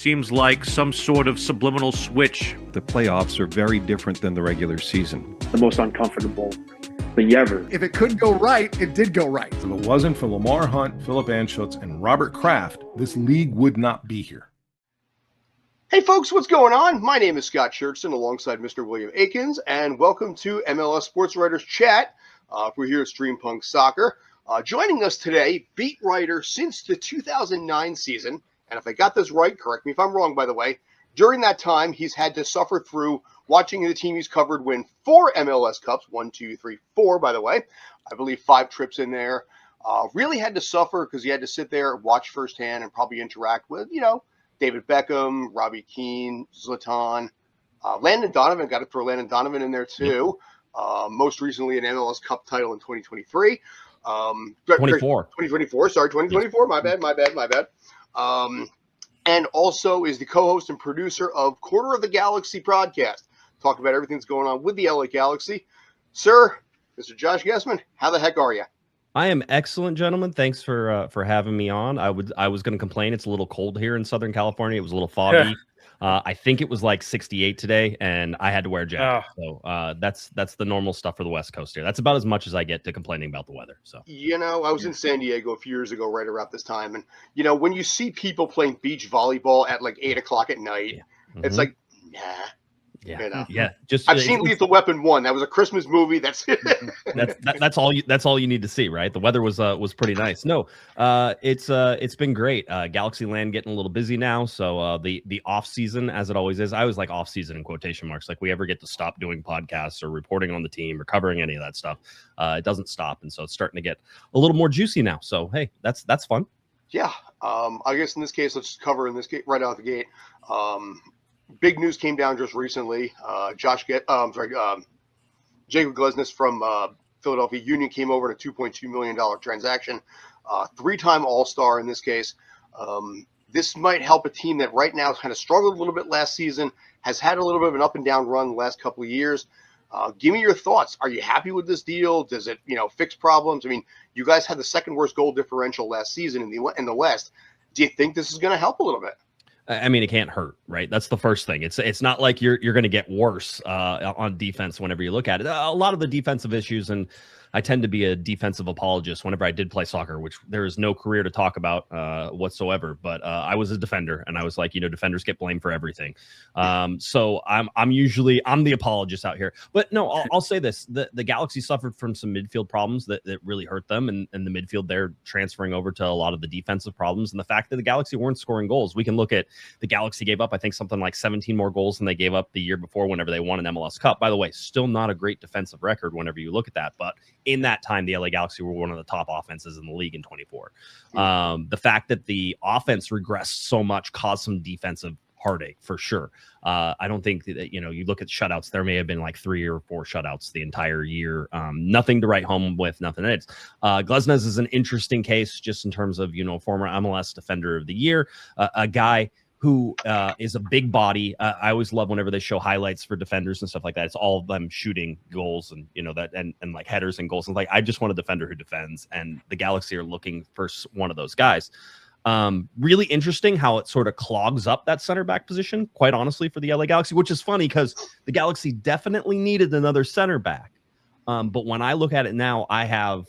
seems like some sort of subliminal switch. The playoffs are very different than the regular season. The most uncomfortable thing ever. If it could go right, it did go right. If it wasn't for Lamar Hunt, Philip Anschutz, and Robert Kraft, this league would not be here. Hey folks, what's going on? My name is Scott Schertzen alongside Mr. William Akins, and welcome to MLS Sports Writers Chat. We're here at Stream Punk Soccer. Joining us today, beat writer since the 2009 season, and if I got this right, correct me if I'm wrong, by the way, during that time, he's had to suffer through watching the team he's covered win 4 MLS Cups, 1, 2, 3, 4, by the way. I believe 5 trips in there. Really had to suffer because he had to sit there, watch firsthand, and probably interact with, David Beckham, Robbie Keane, Zlatan, Landon Donovan. Got to throw Landon Donovan in there too. Most recently, an MLS Cup title in 2023. 2024. Sorry, 2024. My bad. And also is the co-host and producer of Corner of the Galaxy podcast. Talk about everything that's going on with the LA Galaxy. Sir, Mr. Josh Guesman, how the heck are you? I am excellent, gentlemen. Thanks for having me on. I was going to complain. It's a little cold here in Southern California. It was a little foggy. I think it was like 68 today, and I had to wear a jacket. So that's the normal stuff for the West Coast here. That's about as much as I get to complaining about the weather. So I was in San Diego a few years ago, right around this time, and when you see people playing beach volleyball at like 8 o'clock at night, it's like, nah. Yeah. I've seen Lethal Weapon 1. That was a Christmas movie. That's that's all you need to see, right? The weather was pretty nice. No, it's been great. Galaxy Land getting a little busy now. So the off season, as it always is, I always like off season in quotation marks. Like we ever get to stop doing podcasts or reporting on the team or covering any of that stuff. It doesn't stop, and so it's starting to get a little more juicy now. So hey, that's fun. Yeah. I guess in this case, let's cover in this case right out the gate. Big news came down just recently. Jakob Glesnes from Philadelphia Union came over in a $2.2 million transaction. 3-time All-Star in this case. This might help a team that right now kind of struggled a little bit last season, has had a little bit of an up and down run the last couple of years. Give me your thoughts. Are you happy with this deal? Does it, fix problems? I mean, you guys had the second worst goal differential last season in the West. Do you think this is going to help a little bit? I mean, it can't hurt, right? That's the first thing. It's not like you're going to get worse on defense whenever you look at it. A lot of the defensive issues, and I tend to be a defensive apologist whenever I did play soccer, which there is no career to talk about whatsoever. But I was a defender, and I was like, defenders get blamed for everything. So I'm the apologist out here. But no, I'll say this: the Galaxy suffered from some midfield problems that really hurt them, and the midfield they're transferring over to a lot of the defensive problems, and the fact that the Galaxy weren't scoring goals. We can look at the Galaxy gave up, I think, something like 17 more goals than they gave up the year before whenever they won an MLS Cup. By the way, still not a great defensive record whenever you look at that, but in that time, the LA Galaxy were one of the top offenses in the league in 24. The fact that the offense regressed so much caused some defensive heartache for sure. I don't think that, you look at shutouts, there may have been like 3 or 4 shutouts the entire year. Nothing to write home with, nothing. It's Glesnes is an interesting case just in terms of, former MLS Defender of the Year, a guy who is a big body. I always love whenever they show highlights for defenders and stuff like that. It's all of them shooting goals and, that and like headers and goals. And like, I just want a defender who defends, and the Galaxy are looking for one of those guys. Really interesting how it sort of clogs up that center back position, quite honestly, for the LA Galaxy, which is funny because the Galaxy definitely needed another center back. But when I look at it now, I have,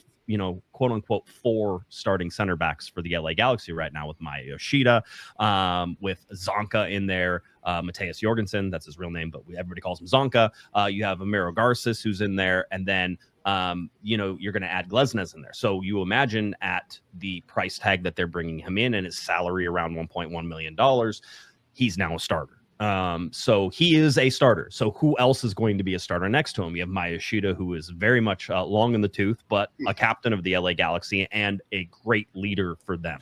quote unquote, 4 starting center backs for the LA Galaxy right now with Maya Yoshida, with Zonka in there, Mateus Jorgensen, that's his real name, but everybody calls him Zonka. You have Amiro Garces who's in there, and then you're going to add Glesnes in there. So you imagine at the price tag that they're bringing him in and his salary around $1.1 million, he's now a starter. So he is a starter. So who else is going to be a starter next to him? You have Maya Yoshida, who is very much long in the tooth, but a captain of the LA Galaxy and a great leader for them.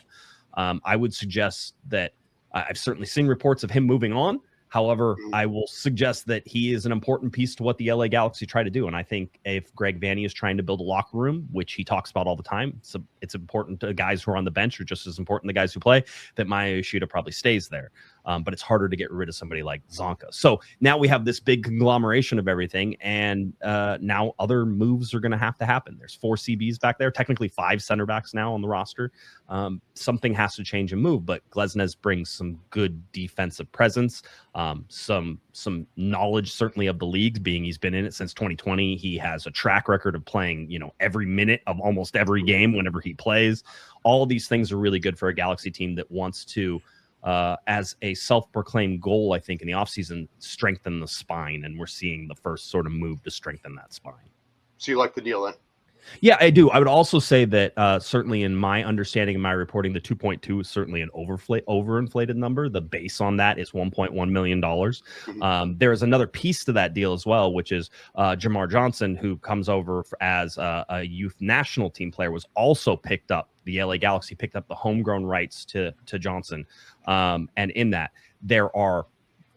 I would suggest that I've certainly seen reports of him moving on. However, I will suggest that he is an important piece to what the LA Galaxy try to do. And I think if Greg Vanney is trying to build a locker room, which he talks about all the time, it's important to guys who are on the bench, or just as important to guys who play, that Maya Yoshida probably stays there. but it's harder to get rid of somebody like Zonka. So now we have this big conglomeration of everything, and now other moves are going to have to happen. There's 4 CBs back there, technically 5 center backs now on the roster. Something has to change and move, but Glesnes brings some good defensive presence, some knowledge certainly of the league, being he's been in it since 2020. He has a track record of playing, every minute of almost every game whenever he plays. All of these things are really good for a Galaxy team that wants to, as a self-proclaimed goal, I think in the offseason, strengthen the spine, and we're seeing the first sort of move to strengthen that spine. So you like the deal then? Yeah, I do. I would also say that certainly in my understanding and my reporting, the 2.2 is certainly an overinflated number. The base on that is $1.1 million. There is another piece to that deal as well, which is Jamar Johnson, who comes over as a youth national team player, was also picked up. The LA Galaxy picked up the homegrown rights to Johnson. And in that, there are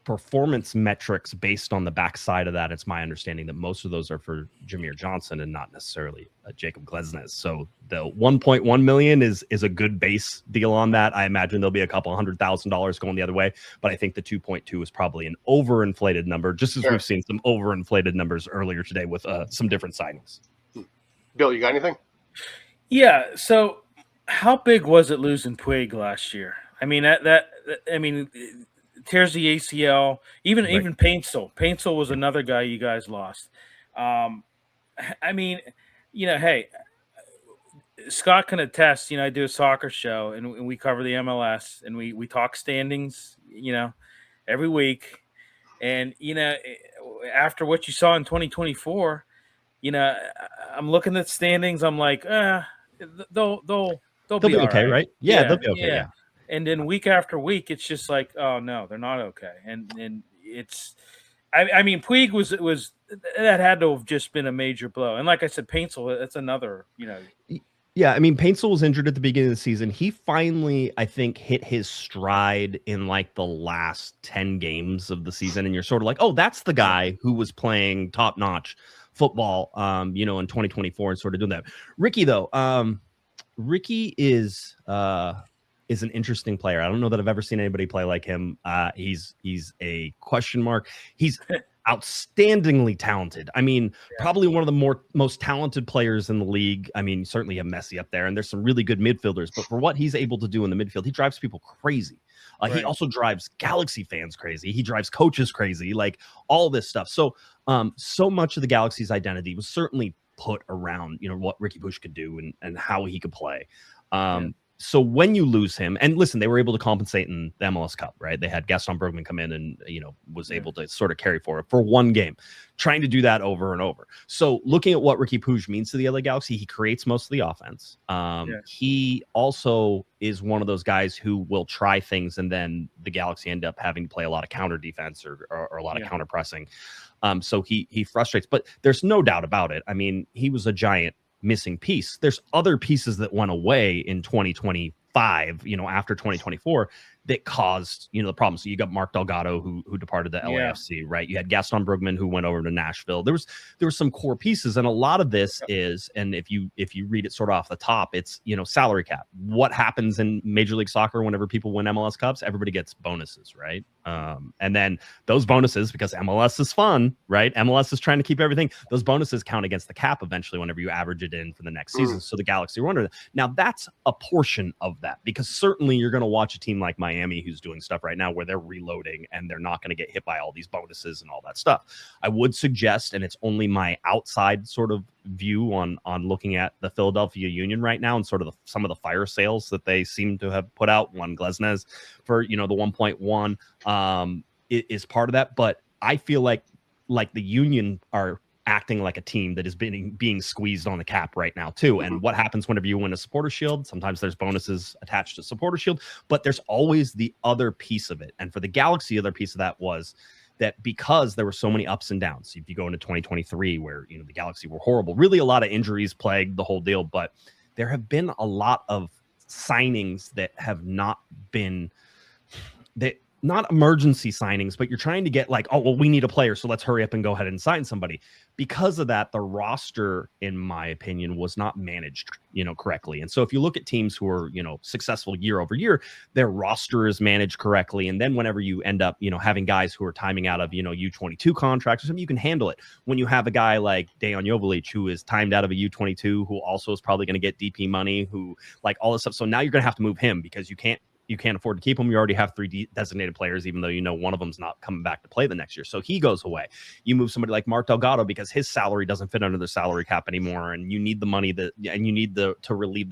performance metrics based on the backside of that. It's my understanding that most of those are for Jameer Johnson and not necessarily Jakob Glesnes. So the 1.1 million is a good base deal on that. I imagine there'll be a couple $100,000 going the other way, but I think the 2.2 is probably an overinflated number, just as we've seen some overinflated numbers earlier today with some different signings. Bill, you got anything? Yeah. So how big was it losing Puig last year? I mean, tears the ACL, even Paintsel. Paintsel was another guy you guys lost. Hey, Scott can attest, I do a soccer show and we cover the MLS and we talk standings, every week. And, after what you saw in 2024, I'm looking at standings. I'm like, they'll be okay, right. right? Yeah, they'll be okay. Yeah. And then week after week, it's just like, oh no, they're not okay. And it's, Puig was that had to have just been a major blow. And like I said, Paintsel, that's another, Yeah, Paintsel was injured at the beginning of the season. He finally, I think, hit his stride in like the last 10 games of the season. And you're sort of like, oh, that's the guy who was playing top-notch football, in 2024 and sort of doing that. Ricky, though, Ricky is an interesting player. I don't know that I've ever seen anybody play like him. He's a question mark. He's outstandingly talented. Probably one of the most talented players in the league. Certainly you have Messi up there, and there's some really good midfielders. But for what he's able to do in the midfield, he drives people crazy. He also drives Galaxy fans crazy. He drives coaches crazy, like all this stuff. So, so much of the Galaxy's identity was certainly put around, what Ricky Puig could do and how he could play. So when you lose him, and listen, they were able to compensate in the MLS Cup, right? They had Gaston Bergman come in and, was able to sort of carry forward for one game, trying to do that over and over. So looking at what Ricky Puig means to the LA Galaxy, he creates most of the offense. He also is one of those guys who will try things, and then the Galaxy end up having to play a lot of counter defense or a lot of counter pressing. So he frustrates, but there's no doubt about it. He was a giant missing piece. There's other pieces that went away in 2025, after 2024, that caused, the problem. So you got Mark Delgado who departed the LAFC, right? You had Gaston Bergman who went over to Nashville. There were some core pieces, and a lot of this is, and if you read it sort of off the top, it's, salary cap. What happens in Major League Soccer whenever people win MLS Cups? Everybody gets bonuses, right? And then those bonuses, because MLS is fun, right? MLS is trying to keep everything. Those bonuses count against the cap eventually whenever you average it in for the next season. So the Galaxy were under that. Now that's a portion of that, because certainly you're going to watch a team like Miami who's doing stuff right now where they're reloading and they're not going to get hit by all these bonuses and all that stuff. I would suggest, and it's only my outside sort of view on looking at the Philadelphia Union right now and sort of some of the fire sales that they seem to have put out. One Glesnes for, the 1.1 is part of that. But I feel like the Union are acting like a team that is being squeezed on the cap right now too. And what happens whenever you win a supporter shield? Sometimes there's bonuses attached to supporter shield, but there's always the other piece of it. And for the Galaxy, the other piece of that was that because there were so many ups and downs. If you go into 2023, where the Galaxy were horrible, really a lot of injuries plagued the whole deal, but there have been a lot of signings that have not been not emergency signings, but you're trying to get like, oh, well, we need a player, so let's hurry up and go ahead and sign somebody. Because of that, the roster, in my opinion, was not managed, correctly. And so if you look at teams who are, successful year over year, their roster is managed correctly. And then whenever you end up, having guys who are timing out of, U22 contracts or something, you can handle it. When you have a guy like Dejan Jovalic, who is timed out of a U22, who also is probably going to get DP money, who like all this stuff. So now you're going to have to move him because you can't afford to keep him. You already have 3 designated players, even though one of them's not coming back to play the next year. So he goes away. You move somebody like Mark Delgado because his salary doesn't fit under the salary cap anymore, and you need the money to relieve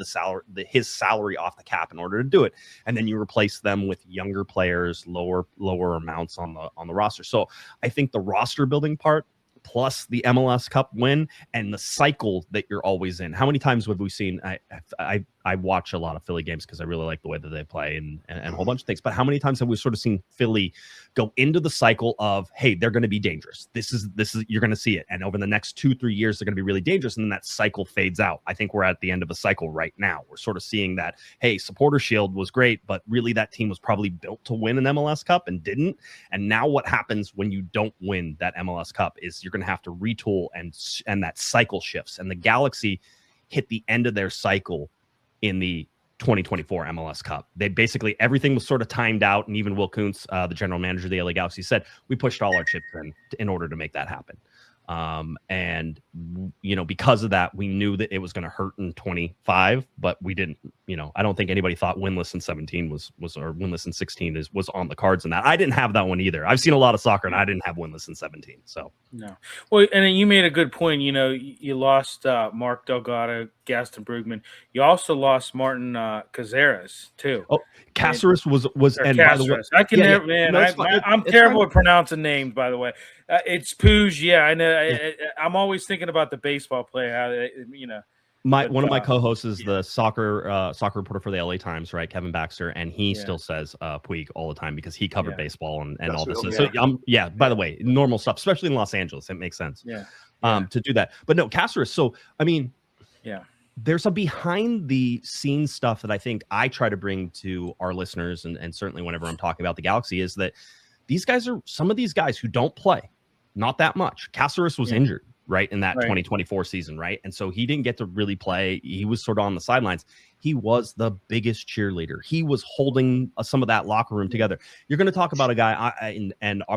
his salary off the cap in order to do it. And then you replace them with younger players, lower amounts on the roster. So I think the roster building part, plus the MLS Cup win and the cycle that you're always in. How many times have we seen? I watch a lot of Philly games because I really like the way that they play and a whole bunch of things. But how many times have we sort of seen Philly go into the cycle of, hey, they're going to be dangerous. This is you're going to see it. And over the next 2-3 years, they're going to be really dangerous. And then that cycle fades out. I think we're at the end of a cycle right now. We're sort of seeing that, hey, Supporter Shield was great, but really that team was probably built to win an MLS Cup and didn't. And now what happens when you don't win that MLS Cup is you're going to have to retool and that cycle shifts. And the Galaxy hit the end of their cycle in the 2024 MLS Cup. They basically, everything was sort of timed out. And even Will Kuntz, the general manager of the LA Galaxy, said, we pushed all our chips in order to make that happen. And because of that, we knew that it was going to hurt in 25, but we didn't, I don't think anybody thought winless in 17 was or winless in 16 was on the cards in that. I didn't have that one either. I've seen a lot of soccer and I didn't have winless in 17. So no. Well, and then you made a good point. You lost Mark Delgado, Gaston Brugman. You also lost Martin Caceres too. Oh, Caceres was and Caceres. By the way, I can never, man. No, I'm terrible at pronouncing names, by the way. It's Pooj. Yeah, I know. Yeah. I'm always thinking about the baseball player. One of my co-hosts is the soccer reporter for the LA Times, right? Kevin Baxter, and he still says Puig all the time because he covered baseball and all this. So by the way, normal stuff, especially in Los Angeles, it makes sense. To do that. But no, Caceres. So I mean, there's a behind the scenes stuff that I think I try to bring to our listeners, and certainly whenever I'm talking about the Galaxy, is that these guys are some of these guys who don't play, not that much. Caceres was injured, right, in that 2024 season, right? And so he didn't get to really play. He was sort of on the sidelines. He was the biggest cheerleader. He was holding some of that locker room together. You're going to talk about a guy,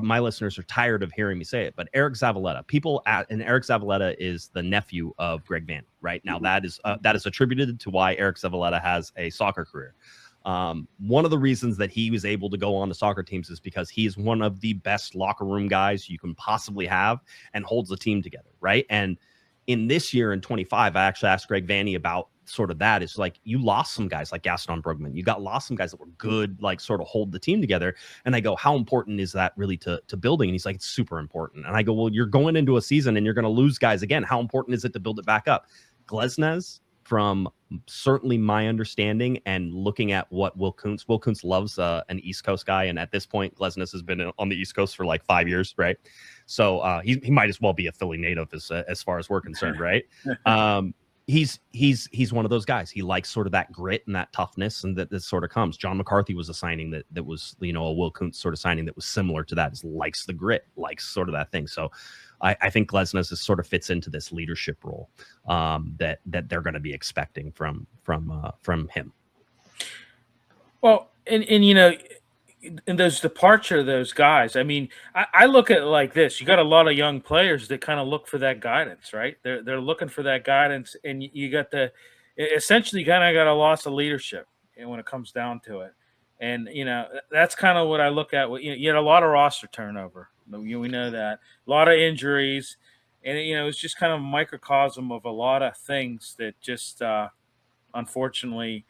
my listeners are tired of hearing me say it, but Eric Zavaleta. And Eric Zavaleta is the nephew of Greg Vanny, right? Now that is attributed to why Eric Zavaleta has a soccer career. One of the reasons that he was able to go on the soccer teams is because he is one of the best locker room guys you can possibly have and holds the team together, right? And in this year in 25, I actually asked Greg Vanny about sort of that. It's like you lost some guys like Gaston Brugman. You lost some guys that were good, like sort of hold the team together. And I go, how important is that really to building? And he's like, it's super important. And I go, well, you're going into a season and you're going to lose guys again. How important is it to build it back up? Glesnes, from certainly my understanding and looking at what Will Kuntz loves an East Coast guy. And at this point, Glesnes has been on the East Coast for like 5 years, right? So he might as well be a Philly native as far as we're concerned, right? He's one of those guys. He likes sort of that grit and that toughness, and that sort of comes. John McCarthy was a signing that was, a Will Kuntz sort of signing that was similar to that. Likes the grit, likes sort of that thing. So I think Glesnes sort of fits into this leadership role that they're going to be expecting from him. Well, and in those departure of those guys, I mean, I look at it like this. You got a lot of young players that kind of look for that guidance, right? They're looking for that guidance, and you got essentially kind of got a loss of leadership when it comes down to it. And, that's kind of what I look at. You had a lot of roster turnover. We know that. A lot of injuries. And, it's just kind of a microcosm of a lot of things that just, unfortunately,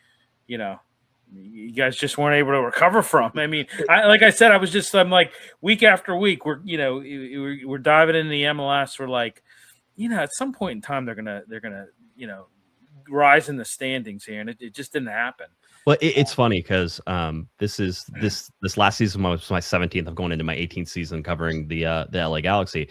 you guys just weren't able to recover from. I mean, like I said, I'm like week after week, we're diving into the MLS. We're like, at some point in time, they're gonna rise in the standings here, and it just didn't happen. Well, it's funny because this last season was my 17th. I'm going into my 18th season covering the LA Galaxy.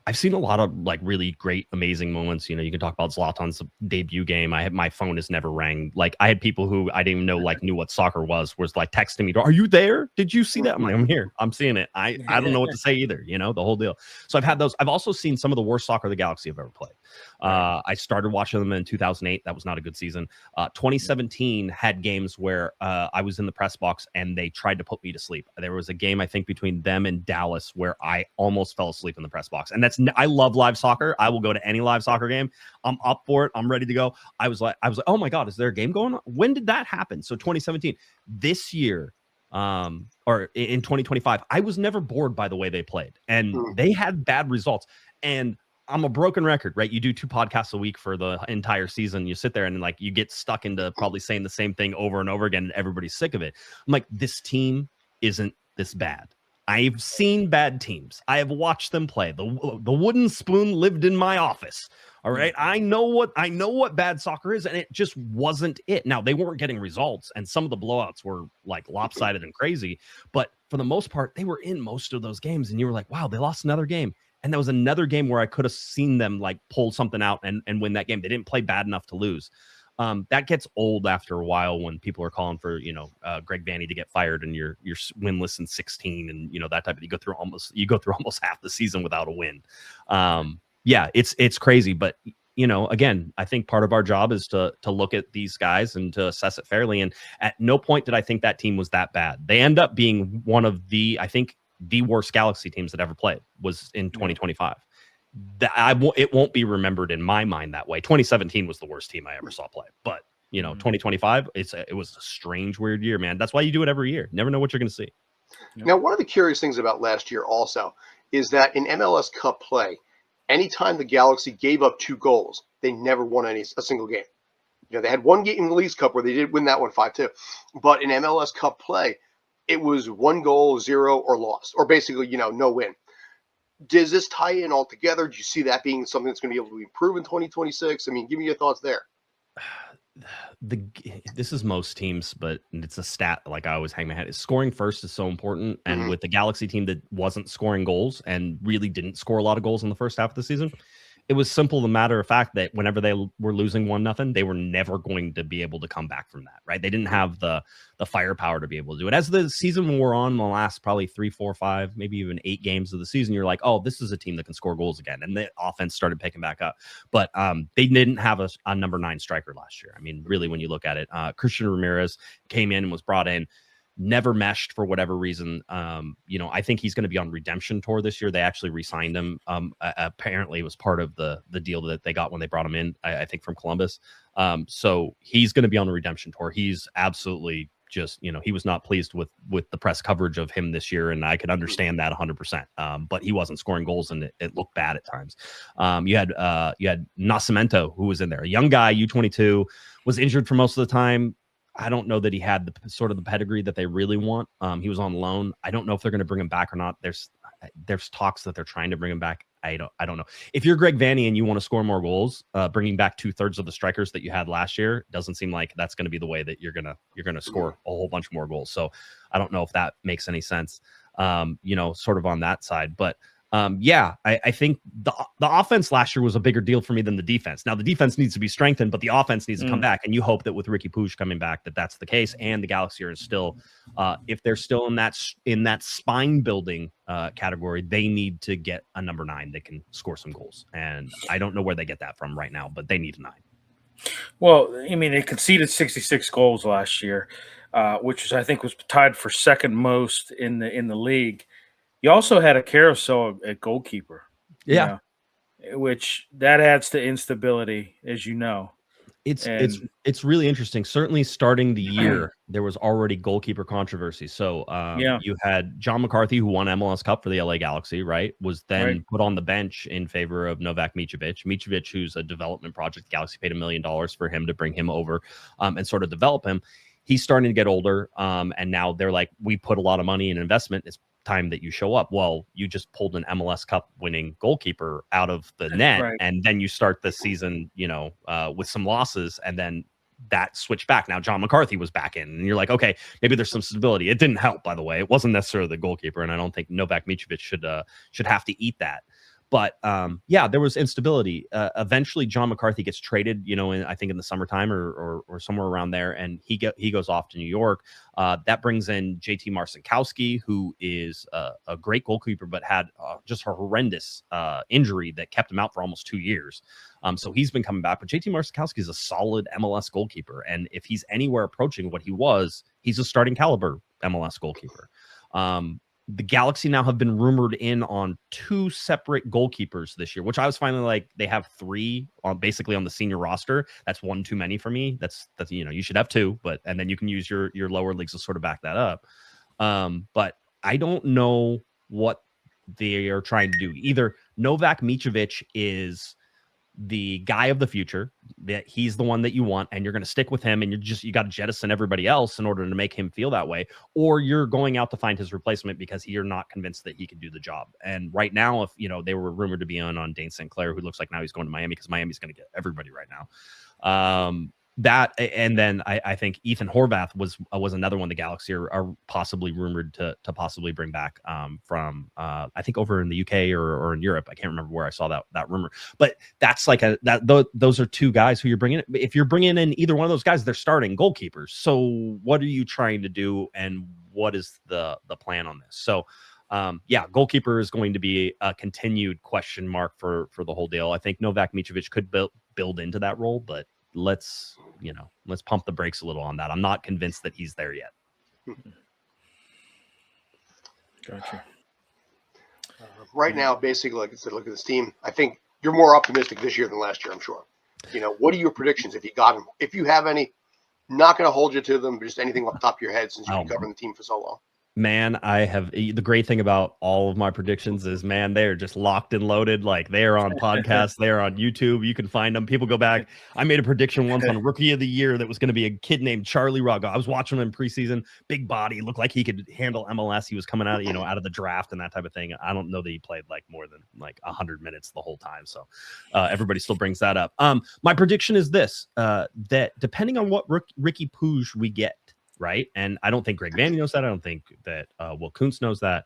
I've seen a lot of like really great, amazing moments. You know, you can talk about Zlatan's debut game. My phone has never rang. Like I had people who I didn't even know like knew what soccer was like texting me, "Are you there? Did you see that?" I'm like, "I'm here. I'm seeing it." I don't know what to say either. You know, the whole deal. So I've had those. I've also seen some of the worst soccer the Galaxy have ever played. I started watching them in 2008. That was not a good season. 2017 had games where I was in the press box and they tried to put me to sleep. There was a game I think between them and Dallas where I almost fell asleep in the press box, and I love live soccer. I will go to any live soccer game. I'm up for it. I'm ready to go. I was like, oh my God, is there a game going on? When did that happen? So 2017, this year, or in 2025, I was never bored by the way they played, and they had bad results. And I'm a broken record, right? You do 2 podcasts a week for the entire season. You sit there and like you get stuck into probably saying the same thing over and over again, and everybody's sick of it. I'm like, this team isn't this bad. I've seen bad teams. I have watched them play. The wooden spoon lived in my office. All right. I know what bad soccer is, and it just wasn't it. Now, they weren't getting results, and some of the blowouts were like lopsided and crazy, but for the most part, they were in most of those games, and you were like, wow, they lost another game. And there was another game where I could have seen them like pull something out and win that game. They didn't play bad enough to lose. That gets old after a while when people are calling for, Greg Vanney to get fired and you're winless in 16 and, that type of, you go through almost half the season without a win. Yeah, it's crazy. But, again, I think part of our job is to look at these guys and to assess it fairly. And at no point did I think that team was that bad. They end up being one of the worst Galaxy teams that ever played was in 2025. It won't be remembered in my mind that way. 2017 was the worst team I ever saw play, but 2025, it was a strange, weird year, man. That's why you do it every year. Never know what you're going to see. Now, one of the curious things about last year also is that in MLS Cup play, anytime the Galaxy gave up 2 goals, they never won a single game. They had one game in the Leagues Cup where they did win that one 5-2, but in MLS Cup play, it was 1 goal, 0 or loss, or basically, no win. Does this tie in all together? Do you see that being something that's going to be able to improve in 2026? I mean, give me your thoughts there. This is most teams, but it's a stat like I always hang my head. Scoring first is so important. And with the Galaxy team that wasn't scoring goals and really didn't score a lot of goals in the first half of the season, it was simple, the matter of fact that whenever they were losing 1-0, they were never going to be able to come back from that, right? They didn't have the firepower to be able to do it. As the season wore on, the last probably 3, 4, 5, maybe even 8 games of the season, you're like, oh, this is a team that can score goals again. And the offense started picking back up. But they didn't have a number 9 striker last year. I mean, really, when you look at it, Christian Ramirez came in and was brought in, never meshed for whatever reason. I think he's going to be on redemption tour this year. They actually re-signed him. Apparently it was part of the deal that they got when they brought him in, I think from Columbus. So he's going to be on the redemption tour. He's absolutely just, he was not pleased with the press coverage of him this year. And I could understand that 100%. But he wasn't scoring goals and it looked bad at times. You had Nascimento, who was in there, a young guy, U22, was injured for most of the time. I don't know that he had the sort of the pedigree that they really want. He was on loan. I don't know if they're going to bring him back or not. There's talks that they're trying to bring him back. I don't know. If you're Greg Vanney and you want to score more goals, bringing back 2/3 of the strikers that you had last year doesn't seem like that's going to be the way that you're gonna score a whole bunch more goals. So I don't know if that makes any sense. Sort of on that side, but. I think the offense last year was a bigger deal for me than the defense. Now the defense needs to be strengthened, but the offense needs to come back. And you hope that with Ricky Puig coming back, that's the case. And the Galaxy are still, if they're still in that spine building category, they need to get a number 9 that can score some goals. And I don't know where they get that from right now, but they need a 9. Well, I mean, they conceded 66 goals last year, which I think was tied for second most in the league. You also had a carousel at goalkeeper. Yeah. Which that adds to instability, as you know. It's really interesting. Certainly starting the year, there was already goalkeeper controversy. So you had John McCarthy, who won MLS Cup for the LA Galaxy, right? Was then put on the bench in favor of Novak Mitrovic. Mitrovic, who's a development project. The Galaxy paid $1 million for him to bring him over and sort of develop him. He's starting to get older. And now they're like, we put a lot of money in investment. It's time that you show up. Well, you just pulled an MLS Cup winning goalkeeper out of the net, and then you start the season, with some losses, and then that switched back. Now John McCarthy was back in, and you're like, okay, maybe there's some stability. It didn't help, by the way. It wasn't necessarily the goalkeeper, and I don't think Novak Mitrovic should have to eat that. But yeah, there was instability. Eventually, John McCarthy gets traded, I think in the summertime or somewhere around there, and he goes off to New York. That brings in JT Marcinkowski, who is a great goalkeeper, but had just a horrendous injury that kept him out for almost 2 years. So he's been coming back. But JT Marcinkowski is a solid MLS goalkeeper, and if he's anywhere approaching what he was, he's a starting caliber MLS goalkeeper. The Galaxy now have been rumored in on 2 separate goalkeepers this year, which I was finally like, they have 3 basically on the senior roster. That's 1 too many for me. That's you should have 2, and then you can use your lower leagues to sort of back that up. But I don't know what they are trying to do. Either Novak Mitrovic is the guy of the future, that he's the one that you want, and you're going to stick with him, and you got to jettison everybody else in order to make him feel that way, or you're going out to find his replacement because you're not convinced that he can do the job. And right now, if they were rumored to be on Dane St. Clair, who looks like now he's going to Miami because Miami's going to get everybody right now. That, and then I think Ethan Horvath was another one the Galaxy are possibly rumored to possibly bring back from I think over in the UK or in Europe. I can't remember where I saw that rumor, but that's like those are 2 guys who you're bringing. If you're bringing in either one of those guys, they're starting goalkeepers. So what are you trying to do, and what is the plan on this? So yeah, goalkeeper is going to be a continued question mark for the whole deal. I think Novak Mitrovic could build into that role, but let's pump the brakes a little on that. I'm not convinced that he's there yet. Gotcha. Right now, basically, like I said, look at this team. I think you're more optimistic this year than last year, I'm sure. What are your predictions if you got them? If you have any, not going to hold you to them, but just anything off the top of your head since you've been covering the team for so long. Man, the great thing about all of my predictions is, man, they're just locked and loaded. Like, they're on podcasts, they're on YouTube. You can find them. People go back. I made a prediction once on Rookie of the Year that was going to be a kid named Charlie Raga. I was watching him in preseason, big body, looked like he could handle MLS. He was coming out, out of the draft and that type of thing. I don't know that he played like more than like 100 minutes the whole time. So everybody still brings that up. My prediction is this, that depending on what Ricky Puig we get, right? And I don't think Greg Vanny knows that. I don't think that Will Kuntz knows that.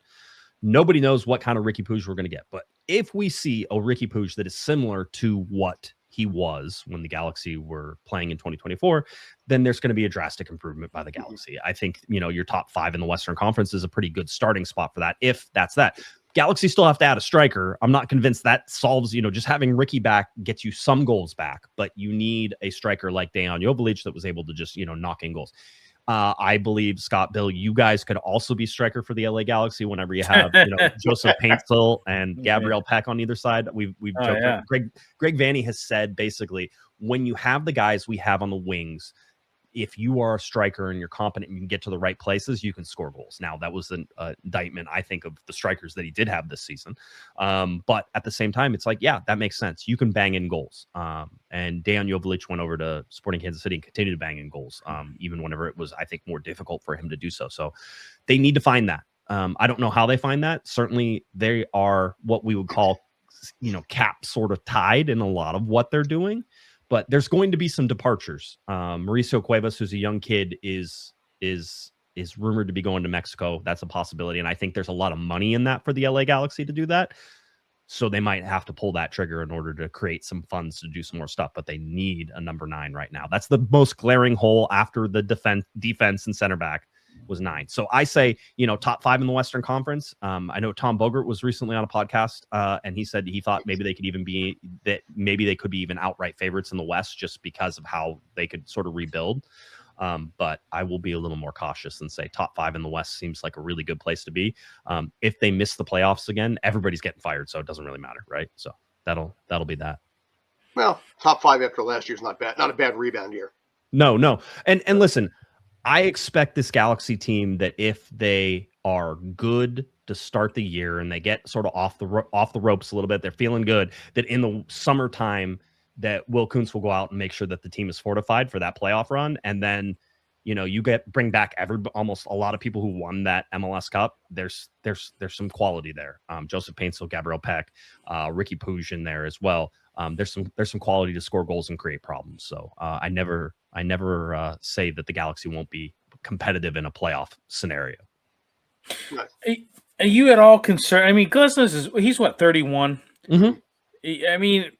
Nobody knows what kind of Ricky Puig we're going to get. But if we see a Ricky Puig that is similar to what he was when the Galaxy were playing in 2024, then there's going to be a drastic improvement by the Galaxy. I think, your top 5 in the Western Conference is a pretty good starting spot for that, if that's that. Galaxy still have to add a striker. I'm not convinced that solves, just having Ricky back gets you some goals back, but you need a striker like Dejan Jovalic that was able to just, knock in goals. I believe, Scott, Bill, you guys could also be striker for the LA Galaxy whenever you have, Joseph Paintsil and Gabriel Peck on either side. We've joked. Yeah. Greg Vanny has said basically, when you have the guys we have on the wings, if you are a striker and you're competent and you can get to the right places, you can score goals. Now, that was an indictment, I think, of the strikers that he did have this season. But at the same time, it's like, yeah, that makes sense. You can bang in goals. And Dejan Jovalic went over to Sporting Kansas City and continued to bang in goals, even whenever it was, I think, more difficult for him to do so. So they need to find that. I don't know how they find that. Certainly, they are what we would call, cap sort of tied in a lot of what they're doing. But there's going to be some departures. Mauricio Cuevas, who's a young kid, is rumored to be going to Mexico. That's a possibility. And I think there's a lot of money in that for the LA Galaxy to do that. So they might have to pull that trigger in order to create some funds to do some more stuff. But they need a number 9 right now. That's the most glaring hole after the defense and center back was 9. So I say, top 5 in the Western Conference. I know Tom Bogert was recently on a podcast, and he said he thought maybe they could be even outright favorites in the West just because of how they could sort of rebuild. But I will be a little more cautious and say top 5 in the West seems like a really good place to be. If they miss the playoffs again, everybody's getting fired, so it doesn't really matter, right? So that'll be that. Well, top 5 after last year's not bad. Not a bad rebound year. No. And listen, I expect this Galaxy team that if they are good to start the year and they get sort of off the ropes a little bit, they're feeling good, that in the summertime that Will Kuntz will go out and make sure that the team is fortified for that playoff run. And then, you bring back almost a lot of people who won that MLS Cup. There's some quality there. Joseph Paintsil, Gabriel Peck, Ricky Puig in there as well. There's some quality to score goals and create problems. So I never say that the Galaxy won't be competitive in a playoff scenario. Are you at all concerned? I mean, Glesnes he's what, 31? I mean,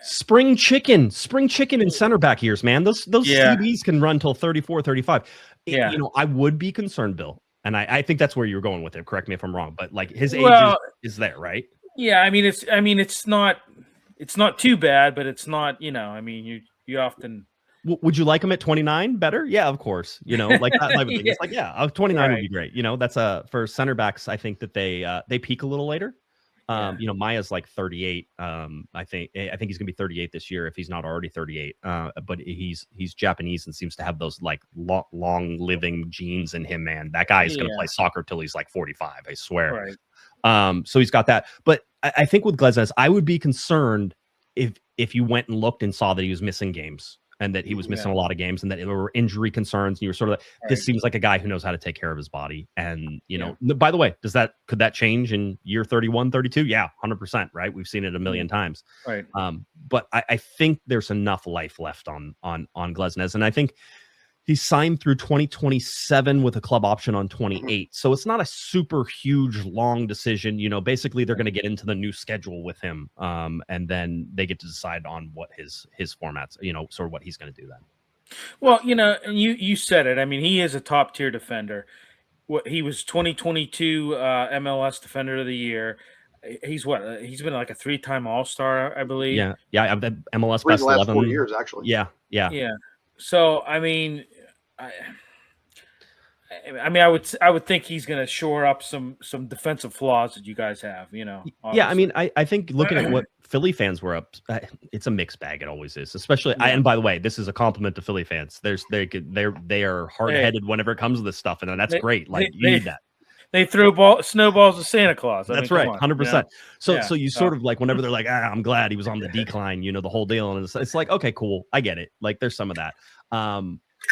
spring chicken in center back years, man. Those CBs can run till 34, 35. Yeah. You know, I would be concerned, Bill. And I think that's where you're going with it. Correct me if I'm wrong, but like his age is there, right? Yeah, I mean it's not too bad, but it's not, you know, I mean you often would you like him at 29 better? Yeah, of course. You know, like that type of thing. Yeah. It's like, 29 Right. would be great. You know, that's for center backs. I think that they peak a little later. You know, Maya's like 38. I think he's gonna be 38 this year if he's not already 38. But he's Japanese and seems to have those like long living genes in him, man. That guy is gonna play soccer till he's like 45, I swear. Right. So he's got that. But I think with Glesnes, I would be concerned if you went and looked and saw that he was missing games and that he was missing a lot of games and that there were injury concerns. And you were sort of like, this seems like a guy who knows how to take care of his body. And, you know, by the way, could that change in year 31, 32? Yeah, 100%. Right. We've seen it a million times. Right. But I think there's enough life left on Glesnes. And I think he's signed through 2027 with a club option on 28. So it's not a super huge, long decision. You know, basically they're going to get into the new schedule with him. And then they get to decide on what his formats, you know, sort of what he's going to do then. Well, you know, and you said it. I mean, he is a top tier defender. He was 2022 MLS Defender of the Year. He's been like a 3-time All-Star, I believe. Yeah. I've been MLS For best the last 11 4 years, actually. Yeah. So I mean, I would think he's going to shore up some defensive flaws that you guys have. You know. Obviously. Yeah, I mean, I think looking at what Philly fans were up, it's a mixed bag. It always is, especially. And by the way, this is a compliment to Philly fans. They are hard headed whenever it comes to this stuff, and that's great. Like you need that. They throw snowballs to Santa Claus. That's right, 100%. So you sort of like whenever they're like, I'm glad he was on the decline, you know, the whole deal, and it's like, okay, cool, I get it. Like there's some of that.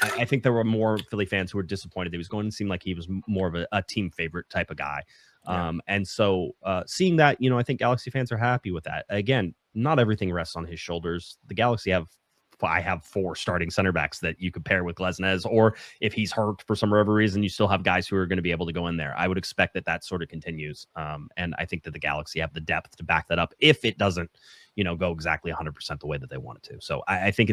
I think there were more Philly fans who were disappointed. He was going to seem like he was more of a team favorite type of guy. And so seeing that, you know, I think Galaxy fans are happy with that. Again, not everything rests on his shoulders. The Galaxy I have 4 starting center backs that you could pair with Glesnes, or if he's hurt for some other reason, you still have guys who are going to be able to go in there. I would expect that sort of continues. And I think that the Galaxy have the depth to back that up if it doesn't, you know, go exactly 100% the way that they want it to. So I think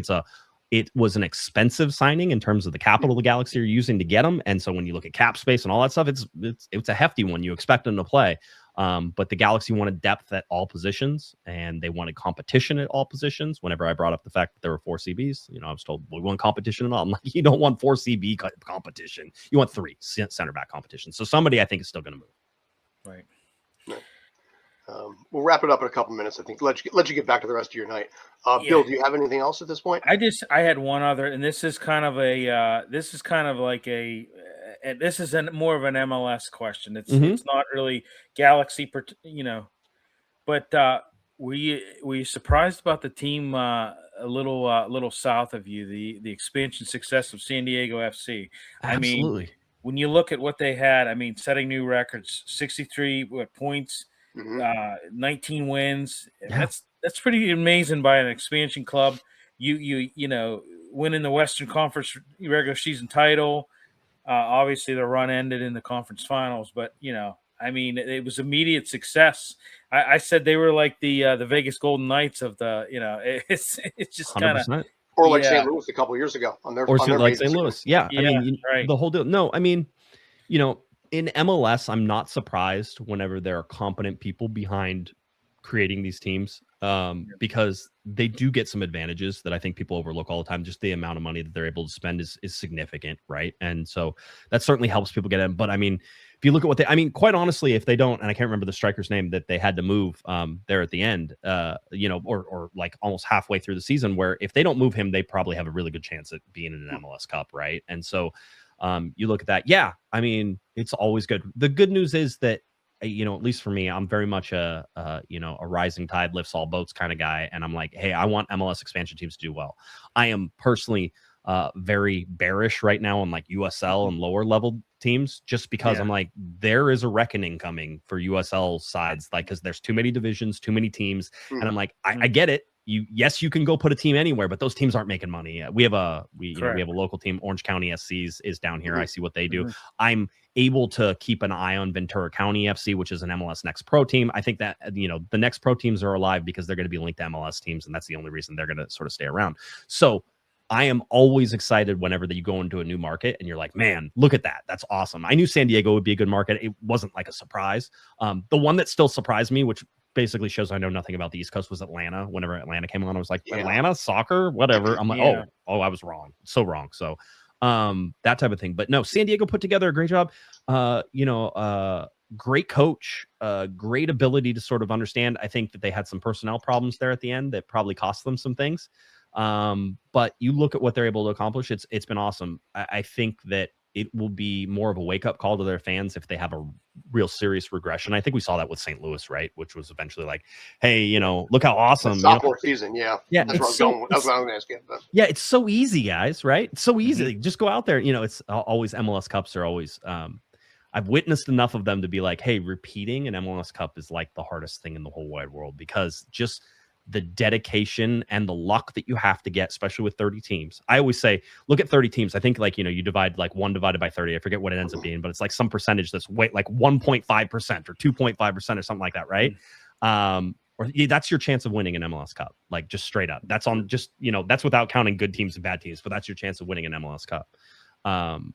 it was an expensive signing in terms of the capital the Galaxy are using to get him. And so when you look at cap space and all that stuff, it's a hefty one. You expect them to play. But the Galaxy wanted depth at all positions, and they wanted competition at all positions. Whenever I brought up the fact that there were 4 CBs, you know, I was told we want competition at all. I'm like, you don't want 4 CB competition. You want 3 center back competition. So somebody I think is still going to move. Right. We'll wrap it up in a couple minutes. I think let you get back to the rest of your night. Bill, do you have anything else at this point? I had one other, and this is kind of more of an MLS question. It's not really Galaxy, you know, but were you surprised about the team a little south of you, the expansion success of San Diego FC? Absolutely. I mean, when you look at what they had, I mean, setting new records, 63 points. 19 wins. Yeah. That's pretty amazing by an expansion club. You know, winning the Western Conference regular season title. Obviously, the run ended in the conference finals, but you know, I mean, it was immediate success. I said they were like the Vegas Golden Knights of the, you know, it's just kind of or like St. Louis a couple of years ago on their like St. Louis. Yeah, I mean, right. The whole deal. No, I mean, you know. In MLS, I'm not surprised whenever there are competent people behind creating these teams because they do get some advantages that I think people overlook all the time. Just the amount of money that they're able to spend is significant, right? And so that certainly helps people get in. But I mean, if you look at quite honestly, if they don't, and I can't remember the striker's name that they had to move there at the end, you know, or like almost halfway through the season, where if they don't move him, they probably have a really good chance at being in an MLS Cup, right? And so you look at that. Yeah, I mean, it's always good. The good news is that, you know, at least for me, I'm very much a rising tide lifts all boats kind of guy. And I'm like, hey, I want MLS expansion teams to do well. I am personally very bearish right now on like USL and lower level teams, just because I'm like, there is a reckoning coming for USL sides, like, because there's too many divisions, too many teams. And I'm like, I get it. you can go put a team anywhere, but those teams aren't making money. We have a local team. Orange County SCs is down here. I see what they do. I'm able to keep an eye on Ventura County FC, which is an MLS Next Pro team. I think that, the Next Pro teams are alive because they're going to be linked to MLS teams, and that's the only reason they're going to sort of stay around. So I am always excited whenever that you go into a new market and you're like, man, look at that. That's awesome. I knew San Diego would be a good market. It wasn't like a surprise. The one that still surprised me, which basically shows I know nothing about the East Coast, was Atlanta. Whenever Atlanta came on, I was like, Atlanta soccer, whatever. I'm like, oh, I was wrong. So wrong. So that type of thing. But no, San Diego put together a great job. Great coach, great ability to sort of understand. I think that they had some personnel problems there at the end that probably cost them some things. But you look at what they're able to accomplish. It's been awesome. I think that it will be more of a wake-up call to their fans if they have a real serious regression. I think we saw that with St. Louis, right? Which was eventually like, hey, look how awesome. Sophomore season, yeah. That's what I was going to ask you. But. Yeah, it's so easy, guys, right? It's so easy. Just go out there. It's always MLS Cups are always I've witnessed enough of them to be like, hey, repeating an MLS Cup is like the hardest thing in the whole wide world, because just the dedication and the luck that you have to get, especially with 30 teams. I always say, look at 30 teams. I think you divide like 1 divided by 30. I forget what it ends up being, but it's like some percentage that's like 1.5% or 2.5% or something like that, right? Or that's your chance of winning an MLS Cup, like just straight up. That's on just, that's without counting good teams and bad teams, but that's your chance of winning an MLS Cup.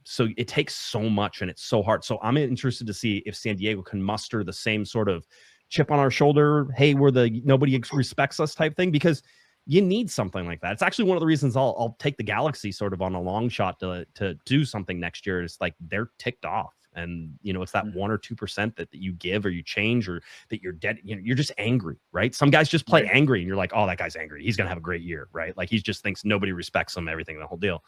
So it takes so much and it's so hard. So I'm interested to see if San Diego can muster the same sort of chip on our shoulder, hey, we're the nobody respects us type thing, because you need something like that. It's actually one of the reasons I'll take the Galaxy sort of on a long shot to do something next year. It's like they're ticked off, and it's that 1 or 2% that you give or you change, or that you're dead. You're just angry, right? Some guys just play angry, and you're like, oh, that guy's angry. He's gonna have a great year, right? Like he just thinks nobody respects him, everything, the whole deal.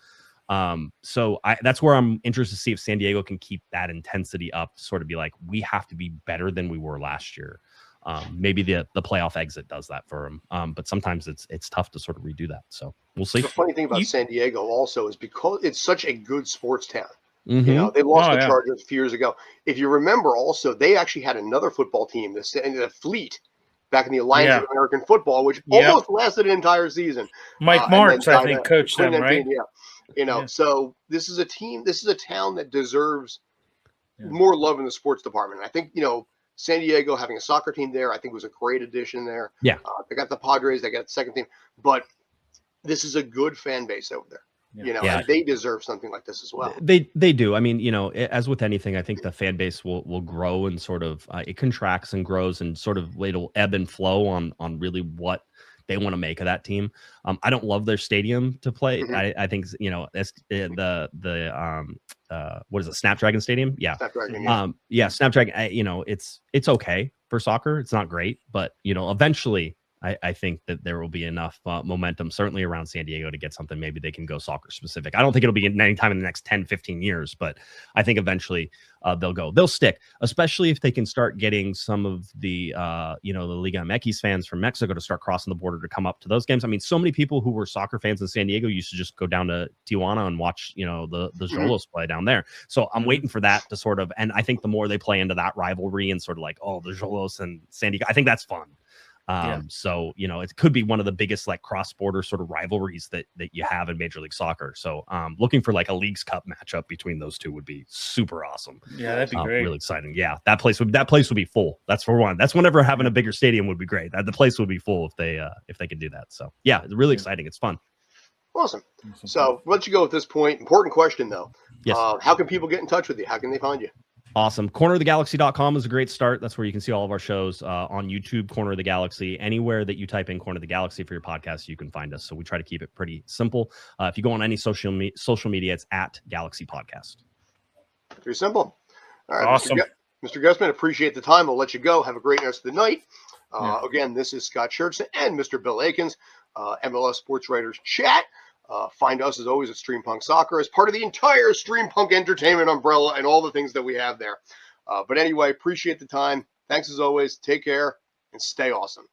So that's where I'm interested to see if San Diego can keep that intensity up, to sort of be like, we have to be better than we were last year. Maybe the playoff exit does that for them. But sometimes it's tough to sort of redo that. So we'll see. The funny thing about San Diego also is because it's such a good sports town. They lost the Chargers a few years ago. If you remember, also they actually had another football team, the Fleet, back in the Alliance of American Football, which almost lasted an entire season. Mike Martz, I think, coached them, right? So this is a team, this is a town that deserves more love in the sports department. I think, San Diego having a soccer team there, I think was a great addition there. Yeah. They got the Padres, they got the second team, but this is a good fan base over there. And they deserve something like this as well. They do. I mean, as with anything, I think the fan base will grow and sort of it contracts and grows, and sort of it'll ebb and flow on really what they want to make of that team. I don't love their stadium to play. I think that's the what is it, Snapdragon Stadium? Yeah. Snapdragon, Snapdragon. It's okay for soccer. It's not great, but eventually I think that there will be enough momentum, certainly around San Diego, to get something. Maybe they can go soccer specific. I don't think it'll be any time in the next 10, 15 years, but I think eventually they'll stick, especially if they can start getting some of the, the Liga MX fans from Mexico to start crossing the border to come up to those games. I mean, so many people who were soccer fans in San Diego used to just go down to Tijuana and watch, the Xolos play down there. So I'm waiting for that to sort of, and I think the more they play into that rivalry and sort of like, oh, the Xolos and San Diego, I think that's fun. So, it could be one of the biggest like cross-border sort of rivalries that you have in Major League Soccer. So looking for like a Leagues Cup matchup between those two would be super awesome. Yeah, that'd be great. Really exciting. Yeah, that place would be full. That's for one. That's whenever having a bigger stadium would be great. The place would be full if they could do that. So yeah, it's really exciting. It's fun. Awesome. So we'll let you go at this point. Important question though. Yes. How can people get in touch with you? How can they find you? Awesome. Cornerofthegalaxy.com is a great start. That's where you can see all of our shows on YouTube, Corner of the Galaxy. Anywhere that you type in Corner of the Galaxy for your podcast, you can find us. So we try to keep it pretty simple. If you go on any social media, it's at Galaxy Podcast. Pretty simple. All right. Awesome. Mr. Guesman, appreciate the time. I'll let you go. Have a great rest of the night. Again, this is Scott Schertzen and Mr. Bill Akins, MLS Sports Writers Chat. Find us, as always, at Stream Punk Soccer as part of the entire Stream Punk Entertainment umbrella and all the things that we have there. But anyway, appreciate the time. Thanks, as always. Take care and stay awesome.